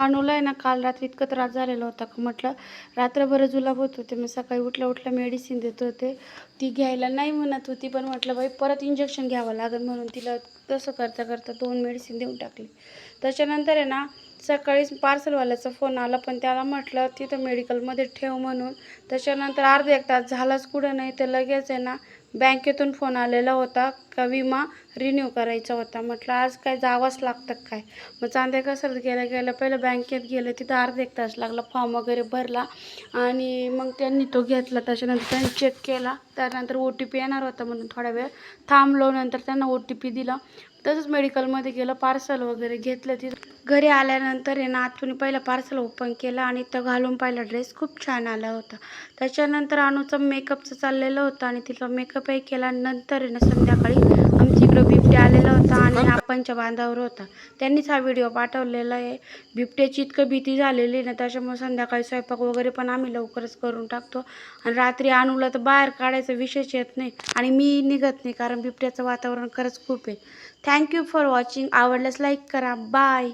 अनुला आहे ना काल रात्री इतका त्रास झालेला होता का म्हटलं रात्रभर जुलाब होत होते. मी सकाळी उठल्या उठल्या मेडिसिन देत होते. ती घ्यायला नाही म्हणत होती, पण म्हटलं बाई परत इंजेक्शन घ्यावं लागेल म्हणून तिला तसं करता करता 2 मेडिसिन देऊन टाकली. त्याच्यानंतर आहे ना सकाळीच पार्सलवाल्याचा फोन आला, पण त्याला म्हटलं तिथं मेडिकलमध्ये ठेव म्हणून. त्याच्यानंतर अर्धा 1 तास झालाच कुठं नाही, तर लगेच आहे ना बँकेतून फोन आलेला होता का विमा रिन्यू करायचा होता. म्हटलं आज काय जावंच लागतं काय. मग चांदे कसरत गेल्या गेल्या पहिलं बँकेत गेलं, तिथं अर्धा 1 तास लागला. फॉर्म वगैरे भरला आणि मग त्यांनी तो घेतला. त्याच्यानंतर त्यांनी चेक केला. त्यानंतर OTP येणार होता म्हणून थोडा वेळ थांबलो. नंतर त्यांना OTP दिला. तसंच मेडिकलमध्ये गेलं, पार्सल वगैरे घेतलं. तिथं घरी आल्यानंतर आहे ना आतून पहिलं पार्सल ओपन केलं आणि तो घालून पाहिला. ड्रेस खूप छान आला होता. त्याच्यानंतर अनुचं मेकअपचं चाललेलं होतं आणि तिचा मेकअपही केला. नंतर आहे ना संध्याकाळी आमच्या इकडं बिबट्या आलेला होता आणि आपणच्या बांधावर होता. त्यांनीच हा व्हिडिओ पाठवलेला आहे. बिबट्याची इतकं भीती झालेली ना, त्याच्यामुळे संध्याकाळी स्वयंपाक वगैरे पण आम्ही लवकरच करून टाकतो. आणि रात्री अनुला तर बाहेर काढायचा विषयच येत नाही आणि मी निघत नाही, कारण बिबट्याचं वातावरण खरंच खूप आहे. Thank you for watching. आवडल्यास लाईक करा. बाय.